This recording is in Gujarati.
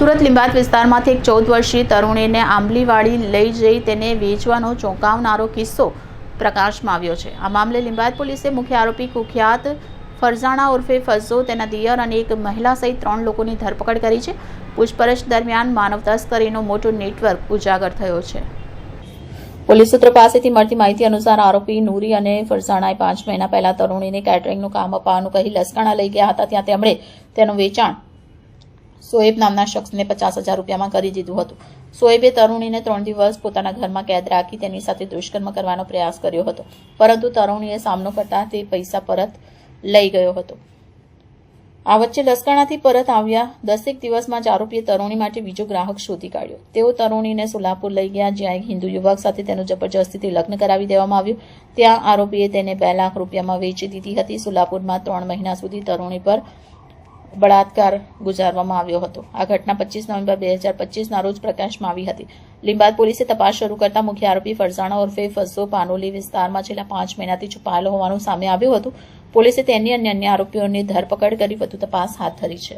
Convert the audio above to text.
સુરત લીંબાયત વિસ્તારમાંથી એક 14 વર્ષીય તરુણીને આંબલીવાડી લઈ જઈ તેને વેચવાનો ચોંકાવનારો કિસ્સો પ્રકાશમાં આવ્યો છે। આ મામલે લીંબાયત પોલીસે મુખ્ય આરોપી કુખ્યાત ફરઝાણા ઉર્ફે ફઝ્ઝો, તેના દિયર અને એક મહિલા સહિત 3 લોકોની ધરપકડ કરી છે। પૂછપરછ દરમિયાન માનવ તસ્કરીનો મોટો નેટવર્ક ઉજાગર થયો છે। પોલીસ સૂત્રો પાસેથી મળતી માહિતી અનુસાર આરોપી નૂરી અને ફરઝાણાએ 5 મહિના પહેલા તરુણીને કેટરિંગનું કામ અપાવવાનું કહી લસકાણા લઈ ગયા હતા। ત્યાં તેમણે તેનું વેચાણ સોએબ નામના શખ્સને 50,000 રૂપિયામાં કરી દીધું હતું। સોએબે તરુણીને 3 દિવસ પોતાના ઘરમાં કેદ રાખી તેની સાથે દુષ્કર્મ કરવાનો પ્રયાસ કર્યો હતો, પરંતુ તરુણીએ સામનો કરતા તે પૈસા પરત લઈ ગયો હતો। આ વચ્ચે લસકાણાથી પરત આવ્યા 10 દિવસમાં જ આરોપીએ તરુણી માટે બીજો ગ્રાહક શોધી કાઢ્યો। તેઓ તરુણીને સોલાપુર લઈ ગયા, જ્યાં એક હિન્દુ યુવક સાથે તેનું જબરજસ્તીથી લગ્ન કરાવી દેવામાં આવ્યું। ત્યાં આરોપીએ તેને 2 લાખ રૂપિયામાં વેચી દીધી હતી। સોલાપુરમાં 3 મહિના સુધી તરુણી પર બળાત્કાર ગુજારવામાં આવ્યો હતો। આ ઘટના 25 નવેમ્બર 2025ના રોજ પ્રકાશમાં આવી હતી। લીંબાયત પોલીસે તપાસ શરૂ કરતા મુખ્ય આરોપી ફરઝાણા ઉર્ફે ફઝ્ઝો પાનોલી વિસ્તારમાં છેલ્લા 5 મહિનાથી છુપાયેલો હોવાનું સામે આવ્યું હતું। પોલીસે તેની અને અન્ય આરોપીઓની ધરપકડ કરી વધુ તપાસ હાથ ધરી છે।